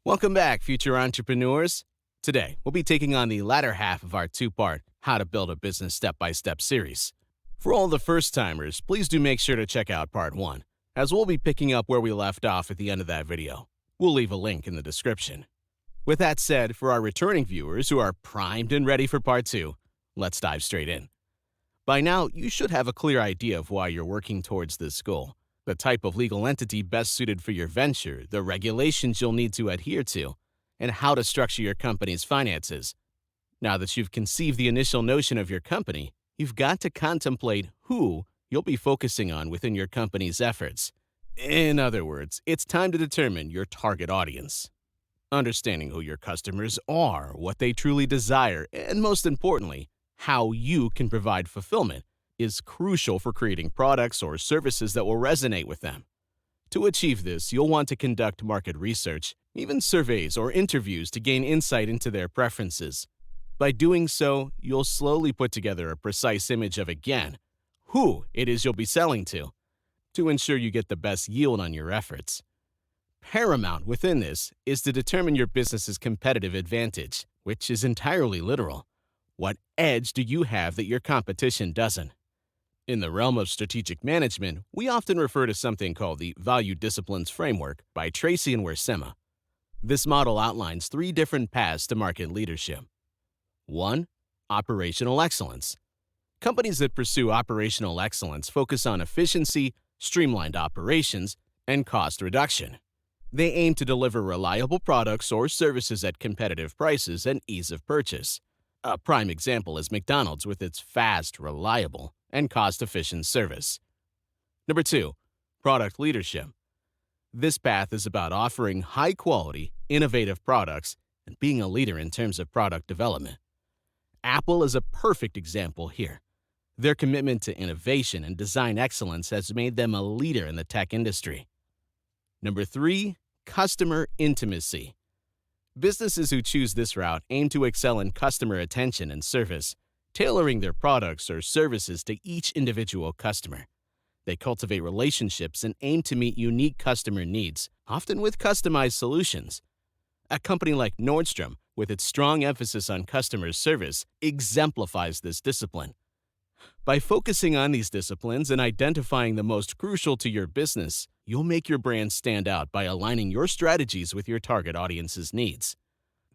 Welcome back, future entrepreneurs. Today, we'll be taking on the latter half of our two-part How to Build a Business Step-by-Step series. For all the first-timers, please do make sure to check out Part 1, as we'll be picking up where we left off at the end of that video. We'll leave a link in the description. With that said, for our returning viewers who are primed and ready for Part 2, let's dive straight in. By now, you should have a clear idea of why you're working towards this goal, the type of legal entity best suited for your venture, the regulations you'll need to adhere to, and how to structure your company's finances. Now that you've conceived the initial notion of your company, you've got to contemplate who you'll be focusing on within your company's efforts. In other words, it's time to determine your target audience. Understanding who your customers are, what they truly desire, and most importantly, how you can provide fulfillment is crucial for creating products or services that will resonate with them. To achieve this, you'll want to conduct market research, even surveys or interviews to gain insight into their preferences. By doing so, you'll slowly put together a precise image of, again, who it is you'll be selling to ensure you get the best yield on your efforts. Paramount within this is to determine your business's competitive advantage, which is entirely literal. What edge do you have that your competition doesn't? In the realm of strategic management, we often refer to something called the Value Disciplines Framework by Tracy and Wersema. This model outlines 3 different paths to market leadership. 1. Operational excellence. Companies that pursue operational excellence focus on efficiency, streamlined operations, and cost reduction. They aim to deliver reliable products or services at competitive prices and ease of purchase. A prime example is McDonald's with its fast, reliable, and cost-efficient service. Number 2, product leadership. This path is about offering high-quality, innovative products and being a leader in terms of product development. Apple is a perfect example here. Their commitment to innovation and design excellence has made them a leader in the tech industry. Number 3, customer intimacy. Businesses who choose this route aim to excel in customer attention and service, tailoring their products or services to each individual customer. They cultivate relationships and aim to meet unique customer needs, often with customized solutions. A company like Nordstrom, with its strong emphasis on customer service, exemplifies this discipline. By focusing on these disciplines and identifying the most crucial to your business, you'll make your brand stand out by aligning your strategies with your target audience's needs.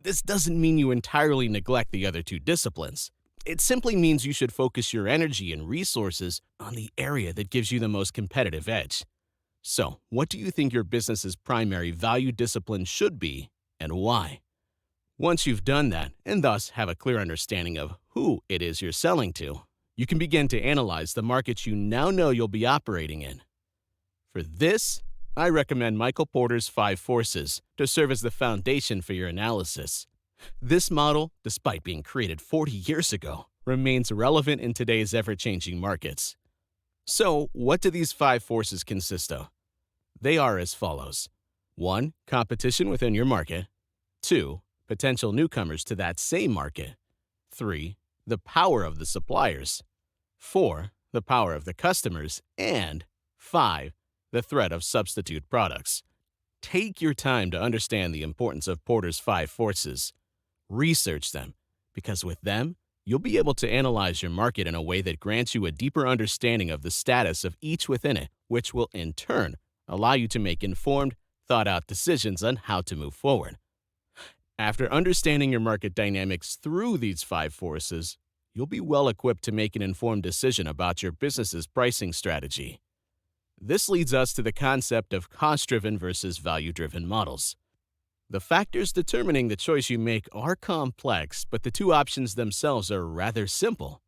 This doesn't mean you entirely neglect the other 2 disciplines. It simply means you should focus your energy and resources on the area that gives you the most competitive edge. So, what do you think your business's primary value discipline should be, and why? Once you've done that, and thus have a clear understanding of who it is you're selling to, you can begin to analyze the markets you now know you'll be operating in. For this, I recommend Michael Porter's 5 Forces to serve as the foundation for your analysis. This model, despite being created 40 years ago, remains relevant in today's ever-changing markets. So, what do these 5 forces consist of? They are as follows. 1. Competition within your market. 2. Potential newcomers to that same market. 3. The power of the suppliers. 4. The power of the customers. And 5. The threat of substitute products. Take your time to understand the importance of Porter's 5 forces. Research them, because with them, you'll be able to analyze your market in a way that grants you a deeper understanding of the status of each within it, which will, in turn, allow you to make informed, thought-out decisions on how to move forward. After understanding your market dynamics through these 5 forces, you'll be well equipped to make an informed decision about your business's pricing strategy. This leads us to the concept of cost-driven versus value-driven models. The factors determining the choice you make are complex, but the 2 options themselves are rather simple.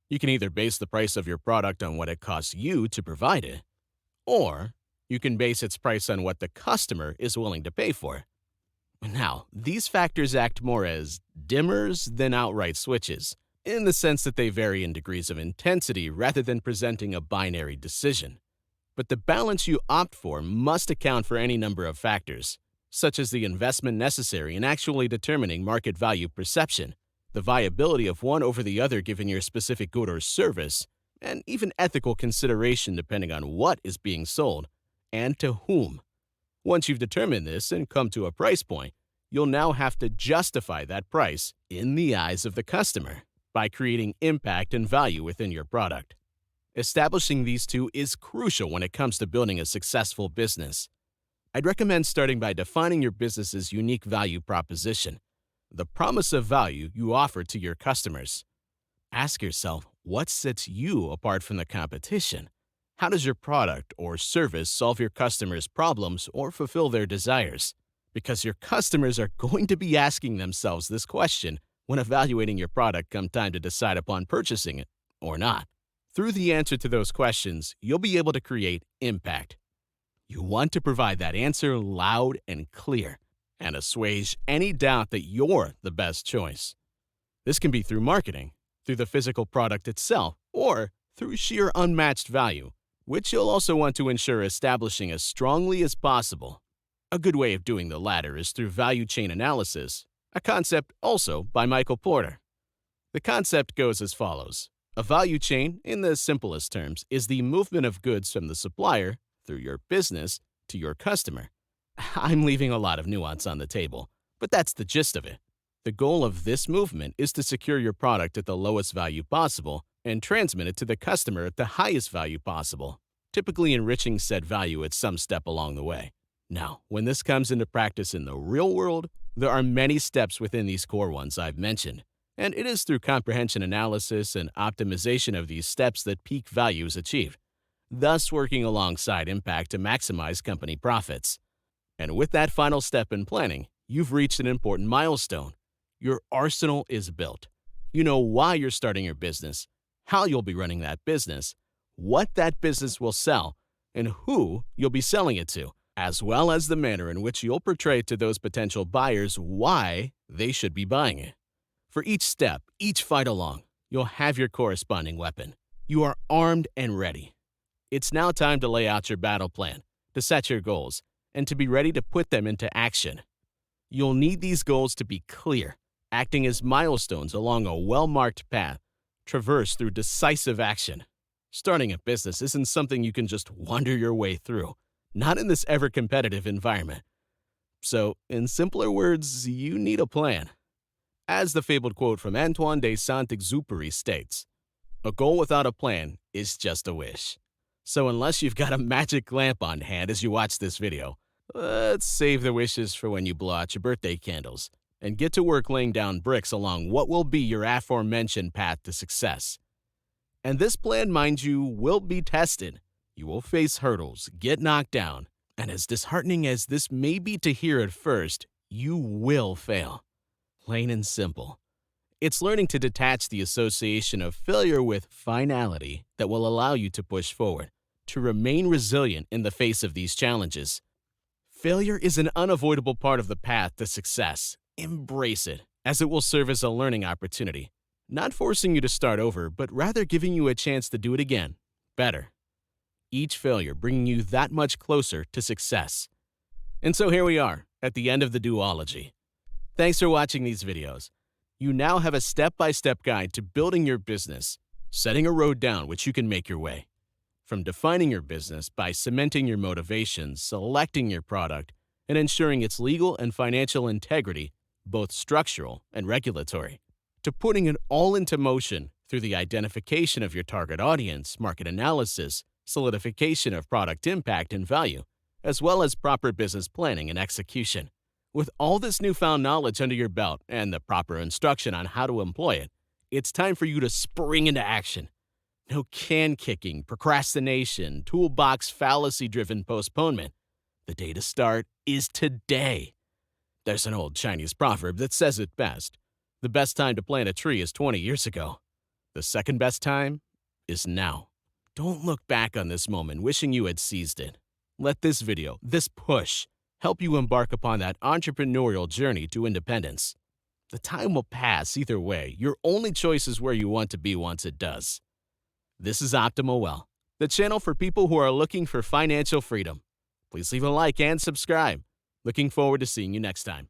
You can either base the price of your product on what it costs you to provide it, or you can base its price on what the customer is willing to pay for it. Now, these factors act more as dimmers than outright switches, in the sense that they vary in degrees of intensity rather than presenting a binary decision. But the balance you opt for must account for any number of factors, such as the investment necessary in actually determining market value perception, the viability of one over the other given your specific good or service, and even ethical consideration depending on what is being sold and to whom. Once you've determined this and come to a price point, You'll now have to justify that price in the eyes of the customer by creating impact and value within your product. Establishing these two is crucial when it comes to building a successful business. I'd recommend starting by defining your business's unique value proposition, the promise of value you offer to your customers. Ask yourself, what sets you apart from the competition? How does your product or service solve your customers' problems or fulfill their desires? Because your customers are going to be asking themselves this question when evaluating your product come time to decide upon purchasing it or not. Through the answer to those questions, you'll be able to create impact. You want to provide that answer loud and clear and assuage any doubt that you're the best choice. This can be through marketing, through the physical product itself, or through sheer unmatched value, which you'll also want to ensure establishing as strongly as possible. A good way of doing the latter is through value chain analysis, a concept also by Michael Porter. The concept goes as follows. A value chain, in the simplest terms, is the movement of goods from the supplier, through your business, to your customer. I'm leaving a lot of nuance on the table, but that's the gist of it. The goal of this movement is to secure your product at the lowest value possible and transmit it to the customer at the highest value possible, typically enriching said value at some step along the way. Now, when this comes into practice in the real world, there are many steps within these core ones I've mentioned, and it is through comprehension analysis and optimization of these steps that peak value is achieved, thus working alongside impact to maximize company profits. And with that final step in planning, you've reached an important milestone. Your arsenal is built. You know why you're starting your business, how you'll be running that business, what that business will sell, and who you'll be selling it to, as well as the manner in which you'll portray to those potential buyers why they should be buying it. For each step, each fight along, you'll have your corresponding weapon. You are armed and ready. It's now time to lay out your battle plan, to set your goals, and to be ready to put them into action. You'll need these goals to be clear, acting as milestones along a well-marked path, traversed through decisive action. Starting a business isn't something you can just wander your way through, not in this ever-competitive environment. So, in simpler words, you need a plan. As the fabled quote from Antoine de Saint-Exupéry states, "A goal without a plan is just a wish." So unless you've got a magic lamp on hand as you watch this video, let's save the wishes for when you blow out your birthday candles and get to work laying down bricks along what will be your aforementioned path to success. And this plan, mind you, will be tested. You will face hurdles, get knocked down, and as disheartening as this may be to hear at first, you will fail. Plain and simple. It's learning to detach the association of failure with finality that will allow you to push forward, to remain resilient in the face of these challenges. Failure is an unavoidable part of the path to success. Embrace it, as it will serve as a learning opportunity, not forcing you to start over, but rather giving you a chance to do it again, better. Each failure bringing you that much closer to success. And so here we are, at the end of the duology. Thanks for watching these videos. You now have a step-by-step guide to building your business, setting a road down which you can make your way. From defining your business by cementing your motivations, selecting your product, and ensuring its legal and financial integrity, both structural and regulatory, to putting it all into motion through the identification of your target audience, market analysis, solidification of product impact and value, as well as proper business planning and execution. With all this newfound knowledge under your belt and the proper instruction on how to employ it, it's time for you to spring into action. No can-kicking, procrastination, toolbox fallacy-driven postponement. The day to start is today. There's an old Chinese proverb that says it best. The best time to plant a tree is 20 years ago. The second best time is now. Don't look back on this moment wishing you had seized it. Let this video, this push, help you embark upon that entrepreneurial journey to independence. The time will pass either way. Your only choice is where you want to be once it does. This is Optimal Well, the channel for people who are looking for financial freedom. Please leave a like and subscribe. Looking forward to seeing you next time.